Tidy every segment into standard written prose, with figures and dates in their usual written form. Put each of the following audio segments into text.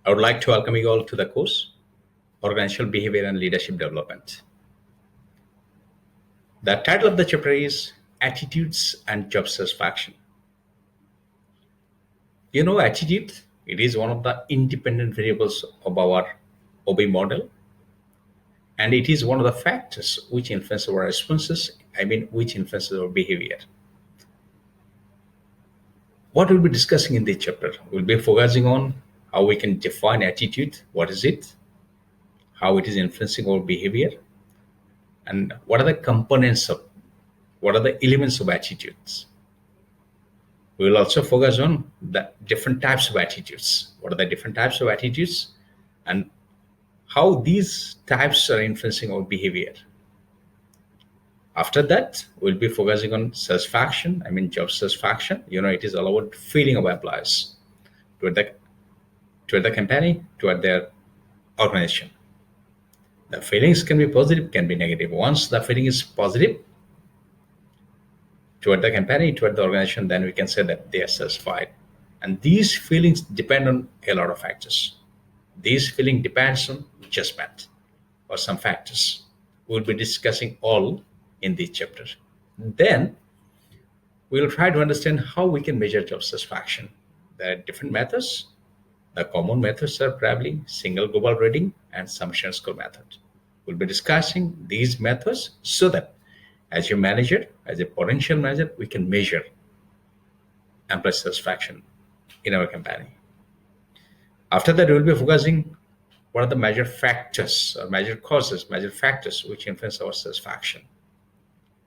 I would like to welcome you all to the course, Organizational Behavior and Leadership Development. The title of the chapter is Attitudes and Job Satisfaction. Attitude, it is one of the independent variables of our OBE model, and it is one of the factors which influence our responses, which influences our behavior. What we'll be discussing in this chapter, we'll be focusing on how we can define attitude, what is it, how it is influencing our behavior, and what are the components of, what are the elements of attitudes. We will also focus on the different types of attitudes. What are the different types of attitudes and how these types are influencing our behavior. After that, we'll be focusing on satisfaction, job satisfaction. It is all about feeling of employees toward the company, toward their organization. The feelings can be positive, can be negative. Once the feeling is positive toward the company, toward the organization, then we can say that they are satisfied. And these feelings depend on a lot of factors. These feeling depends on judgment or some factors. We'll be discussing all in this chapter. Then we'll try to understand how we can measure job satisfaction. There are different methods. The common methods are probably single global rating and summation score method. We'll be discussing these methods so that as a manager, as a potential manager, we can measure employee satisfaction in our company. After that, we'll be focusing what are the major factors or major causes, major factors which influence our satisfaction.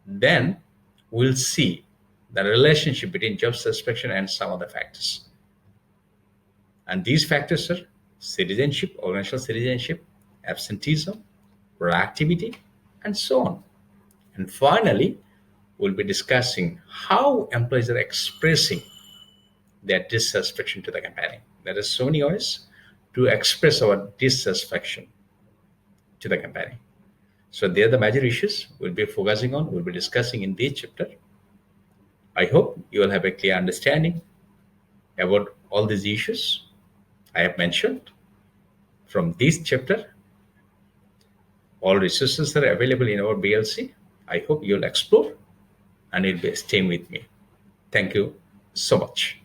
Then we'll see the relationship between job satisfaction and some other factors. And these factors are citizenship, organizational citizenship, absenteeism, proactivity, and so on. And finally, we'll be discussing how employees are expressing their dissatisfaction to the company. There are so many ways to express our dissatisfaction to the company. So they are the major issues we'll be focusing on, we'll be discussing in this chapter. I hope you will have a clear understanding about all these issues I have mentioned from this chapter. All resources are available in our BLC. I hope you'll explore and you'll be staying with me. Thank you so much.